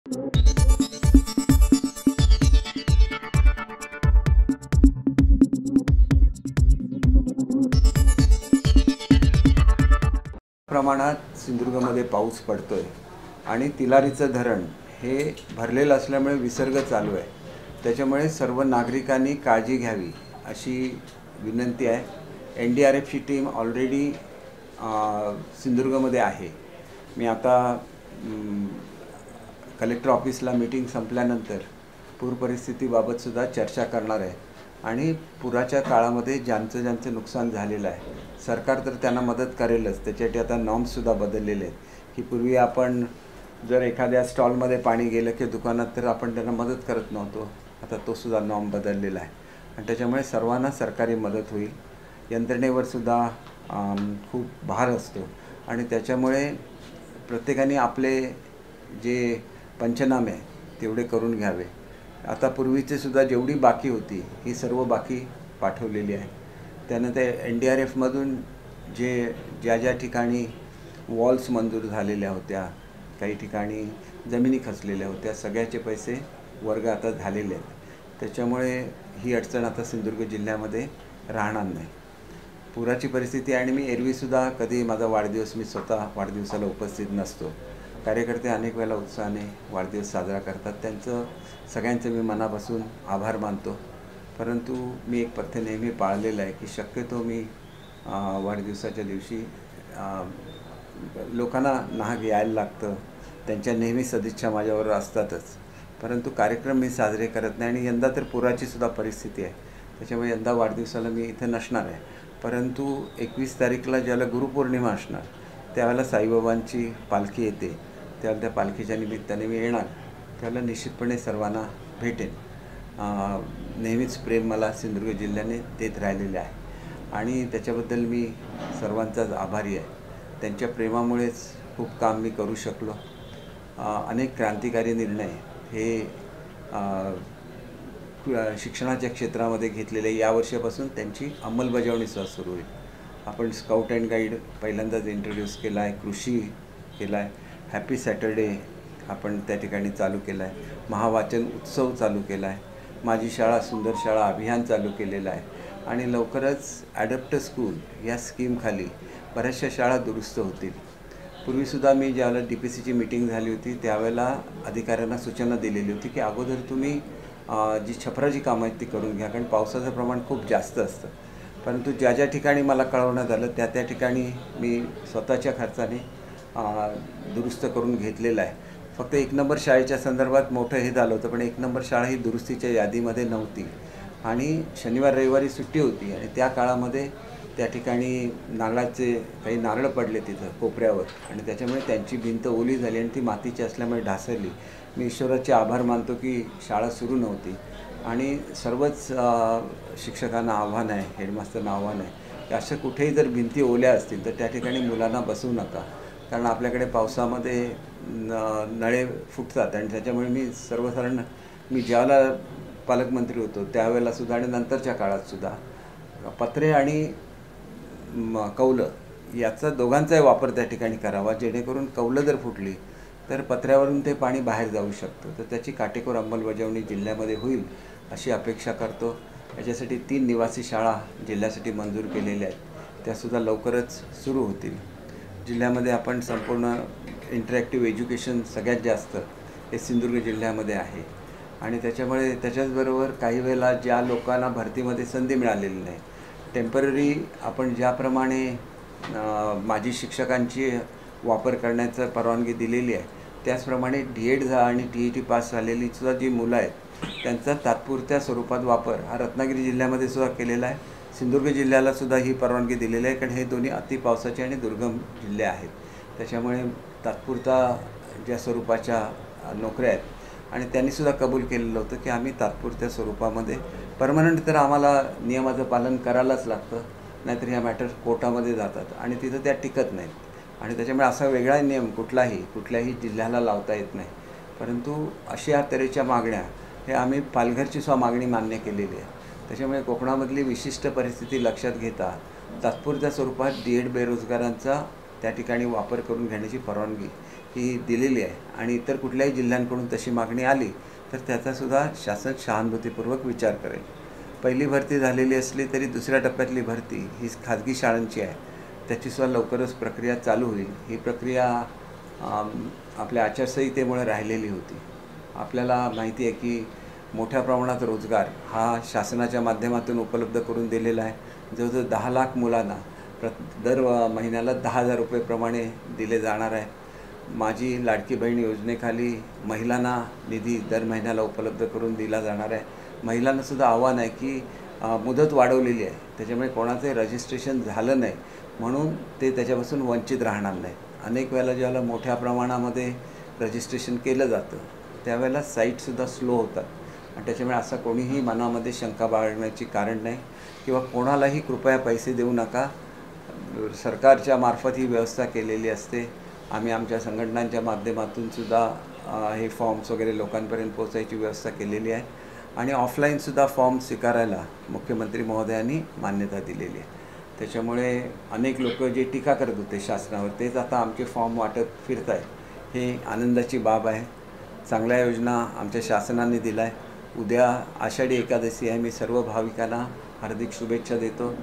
प्रमाणात सिंधुदुर्गमध्ये पाऊस पडतोय आणि तिलारीचं धरण हे भरलेलं असल्यामुळे विसर्ग चालू आहे. त्याच्यामुळे सर्व नागरिकांनी काळजी घ्यावी अशी विनंती आहे. NDRFची टीम ऑलरेडी सिंधुदुर्गमध्ये आहे. मी आता कलेक्टर ऑफिसला मीटिंग संपल्यानंतर पूर परिस्थितीबाबतसुद्धा चर्चा करणार आहे आणि पुराच्या काळामध्ये ज्यांचं नुकसान झालेलं आहे सरकार तर त्यांना मदत करेलच. त्याच्यासाठी आता नॉर्म्ससुद्धा बदललेले आहेत की पूर्वी आपण जर एखाद्या स्टॉलमध्ये पाणी गेलं की दुकानात तर आपण त्यांना मदत करत नव्हतो. आता तोसुद्धा नॉर्म बदललेला आहे आणि त्याच्यामुळे सर्वांना सरकारी मदत होईल. यंत्रणेवरसुद्धा खूप भार असतो आणि त्याच्यामुळे प्रत्येकाने आपले जे पंचनामे तेवढे करून घ्यावे. आता पूर्वीचे सुद्धा जेवढी बाकी होती ही सर्व बाकी पाठवलेली आहे. त्यानं ते NDRFमधून ज्या ठिकाणी वॉल्स मंजूर झालेल्या होत्या, काही ठिकाणी जमिनी खचलेल्या होत्या, सगळ्याचे पैसे वर्ग आता झालेले आहेत. त्याच्यामुळे ही अडचण आता सिंधुदुर्ग जिल्ह्यामध्ये राहणार नाही. पुराची परिस्थिती आणि मी एरवीसुद्धा कधी माझा वाढदिवस मी स्वतः वाढदिवसाला उपस्थित नसतो. कार्यकर्ते अनेक वेळेला उत्साहाने वाढदिवस साजरा करतात. त्यांचं सगळ्यांचं मी मनापासून आभार मानतो. परंतु मी एक पथ्य नेहमी पाळलेलं आहे की शक्यतो मी वाढदिवसाच्या दिवशी लोकांना नाहक यायला लागतं. त्यांच्या नेहमी सदिच्छा माझ्यावर असतातच, परंतु कार्यक्रम मी साजरे करत नाही. आणि यंदा तर पुराचीसुद्धा परिस्थिती आहे, त्याच्यामुळे यंदा वाढदिवसाला मी इथं नसणार आहे. परंतु 21 तारीखला ज्याला गुरुपौर्णिमा असणार त्यावेळेला साईबाबांची पालखी येते, त्यावेळेला त्या पालखीच्या निमित्ताने मी येणार. त्यावेळेला निश्चितपणे सर्वांना भेटेन. नेहमीच प्रेम मला सिंधुदुर्ग जिल्ह्याने देत राहिलेले आहे आणि त्याच्याबद्दल मी सर्वांचाच आभारी आहे. त्यांच्या प्रेमामुळेच खूप काम मी करू शकलो. अनेक क्रांतिकारी निर्णय हे शिक्षणाच्या क्षेत्रामध्ये घेतलेले या वर्षापासून त्यांची अंमलबजावणीसुद्धा सुरू होईल. आपण स्काउट अँड गाईड पहिल्यांदाच इंट्रोड्यूस केला आहे, कृषी केला आहे, हॅपी सॅटर्डे आपण त्या ठिकाणी चालू केला आहे, महावाचन उत्सव चालू केला आहे, माझी शाळा सुंदर शाळा अभियान चालू केलेलं आहे आणि लवकरच ॲडॉप्ट स्कूल या स्कीमखाली बऱ्याचशा शाळा दुरुस्त होतील. पूर्वीसुद्धा मी ज्यावेळेला DPCची मीटिंग झाली होती त्यावेळेला अधिकाऱ्यांना सूचना दिलेली होती की अगोदर तुम्ही जी छपराची कामं आहेत ती करून घ्या, कारण पावसाचं प्रमाण खूप जास्त असतं. परंतु ज्या ठिकाणी मला कळवण्यात आलं त्या ठिकाणी मी स्वतःच्या खर्चाने दुरुस्त करून घेतलेलं आहे. फक्त 1 नंबर शाळेच्या संदर्भात मोठं हे झालं होतं, पण 1 नंबर शाळा ही दुरुस्तीच्या यादीमध्ये नव्हती आणि शनिवार रविवारी सुट्टी होती आणि त्या काळामध्ये त्या ठिकाणी नारळाचे काही नारळ पडले तिथं कोपऱ्यावर आणि त्याच्यामुळे त्यांची भिंत ओली झाली आणि ती मातीची असल्यामुळे ढासळली. मी ईश्वराचे आभार मानतो की शाळा सुरू नव्हती आणि सर्वच शिक्षकांना आव्हान आहे, हेडमास्टरना आव्हान आहे की असं कुठेही जर भिंती ओल्या असतील तर त्या ठिकाणी मुलांना बसवू नका, कारण आपल्याकडे पावसामध्ये नळे फुटतात आणि त्याच्यामुळे मी ज्यावेळेला पालकमंत्री होतो त्यावेळेलासुद्धा आणि नंतरच्या काळातसुद्धा पत्रे आणि कौलं याचा दोघांचाही वापर त्या ठिकाणी करावा, जेणेकरून कौलं जर फुटली तर पत्र्यावरून ते पाणी बाहेर जाऊ शकतं. तर त्याची काटेकोर अंमलबजावणी जिल्ह्यामध्ये होईल अशी अपेक्षा करतो. याच्यासाठी 3 निवासी शाळा जिल्ह्यासाठी मंजूर केलेल्या आहेत, त्यासुद्धा लवकरच सुरू होतील. जिल्ह्यामध्ये आपण संपूर्ण इंटरॅक्टिव्ह एज्युकेशन सगळ्यात जास्त हे सिंधुदुर्ग जिल्ह्यामध्ये आहे आणि त्याच्यामुळे त्याच्याचबरोबर काही वेळेला ज्या लोकांना भरतीमध्ये संधी मिळालेली नाही, टेम्पररी आपण ज्याप्रमाणे माजी शिक्षकांची वापर करण्याचं परवानगी दिलेली आहे त्याचप्रमाणे D.Ed आणि TET पास झालेली सुद्धा जी मुलं आहेत त्यांचा तात्पुरत्या स्वरूपात वापर हा रत्नागिरी जिल्ह्यामध्ये सुद्धा केलेला आहे. सिंधुदुर्ग जिल्ह्यालासुद्धा ही परवानगी दिलेली आहे, कारण हे दोन्ही अतिपावसाचे आणि दुर्गम जिल्हे आहेत. त्याच्यामुळे तात्पुरता ज्या स्वरूपाच्या नोकऱ्या आहेत आणि त्यांनीसुद्धा कबूल केलेलं होतं की आम्ही तात्पुरत्या स्वरूपामध्ये, परमनंट तर आम्हाला नियमाचं पालन करायलाच लागतं, नाहीतर ह्या मॅटर कोर्टामध्ये जातात आणि तिथं त्या टिकत नाहीत आणि त्याच्यामुळे असा वेगळा नियम कुठल्याही जिल्ह्याला लावता येत नाही. परंतु अशा तऱ्हेच्या मागण्या हे आम्ही पालघरची सुद्धा मागणी मान्य केलेली आहे. त्याच्यामुळे कोकणामधली विशिष्ट परिस्थिती लक्षात घेता तात्पुरत्या स्वरूपात D.Ed बेरोजगारांचा त्या ठिकाणी वापर करून घेण्याची परवानगी ही दिलेली आहे आणि इतर कुठल्याही जिल्ह्यांकडून तशी मागणी आली तर त्याचासुद्धा शासन सहानुभूतीपूर्वक विचार करेल. पहिली भरती झालेली असली तरी दुसऱ्या टप्प्यातली भरती ही खाजगी शाळांची आहे, त्याचीसुद्धा लवकरच प्रक्रिया चालू होईल. ही प्रक्रिया आपल्या आचारसंहितेमुळे राहिलेली होती. आपल्याला माहिती आहे की मोठ्या प्रमाणात रोजगार हा शासनाच्या माध्यमातून उपलब्ध करून दिलेला आहे. जवळजवळ 10 लाख मुलांना दर महिन्याला 10,000 रुपये प्रमाणे दिले जाणार आहे. माझी लाडकी बहीण योजनेखाली महिलांना निधी दर महिन्याला उपलब्ध करून दिला जाणार आहे. महिलांनासुद्धा आव्हान आहे की मुदत वाढवलेली आहे, त्याच्यामुळे कोणाचे रजिस्ट्रेशन झालं नाही म्हणून ते त्याच्यापासून वंचित राहणार नाही. अनेक वेळेला ज्यावेळेला मोठ्या प्रमाणामध्ये रजिस्ट्रेशन केलं जातं त्यावेळेला साईटसुद्धा स्लो होतात आणि त्याच्यामुळे असं कोणीही मनामध्ये शंका बाळगण्याची कारण नाही किंवा कोणालाही कृपया पैसे देऊ नका. सरकारच्या मार्फत ही व्यवस्था केलेली असते. आम्ही आमच्या संघटनांच्या माध्यमातूनसुद्धा हे फॉर्म्स वगैरे लोकांपर्यंत पोहोचायची व्यवस्था केलेली आहे आणि ऑफलाईनसुद्धा फॉर्म स्वीकारायला मुख्यमंत्री महोदयांनी मान्यता दिलेली आहे. त्याच्यामुळे अनेक लोक जे टीका करत होते शासनावर तेच आता आमचे फॉर्म वाटत फिरत आहे, हे आनंदाची बाब आहे. चांगल्या योजना आमच्या शासनाने दिला आहे. उद्या आषाढी एकादशी आहे. मी सर्व भाविकांना हार्दिक शुभेच्छा देतो.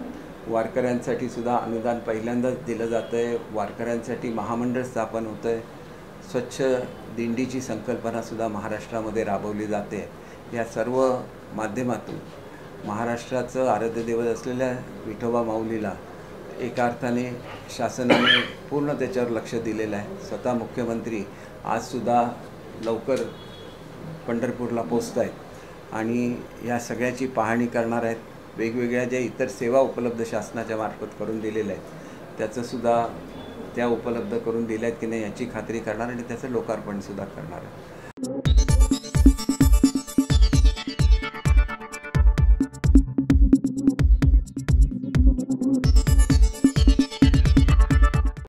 वारकऱ्यांसाठी सुद्धा अनुदान पहिल्यांदाच दिलं जातं आहे. वारकऱ्यांसाठी महामंडळ स्थापन होतं आहे. स्वच्छ दिंडीची संकल्पनासुद्धा महाराष्ट्रामध्ये राबवली जाते. या सर्व माध्यमातून महाराष्ट्राचं आराध्य दैवत असलेल्या विठोबा माऊलीला एका अर्थाने शासनाने पूर्ण त्याच्यावर लक्ष दिलेलं आहे. स्वतः मुख्यमंत्री आजसुद्धा लवकर पंढरपूरला पोचत आहेत आणि या सगळ्याची पाहणी करणार आहेत. वेगवेगळ्या ज्या इतर सेवा उपलब्ध शासनाच्या मार्फत करून दिलेल्या आहेत त्याचंसुद्धा त्या उपलब्ध करून दिल्या आहेत की नाही याची खात्री करणार आणि त्याचं लोकार्पणसुद्धा करणार आहे.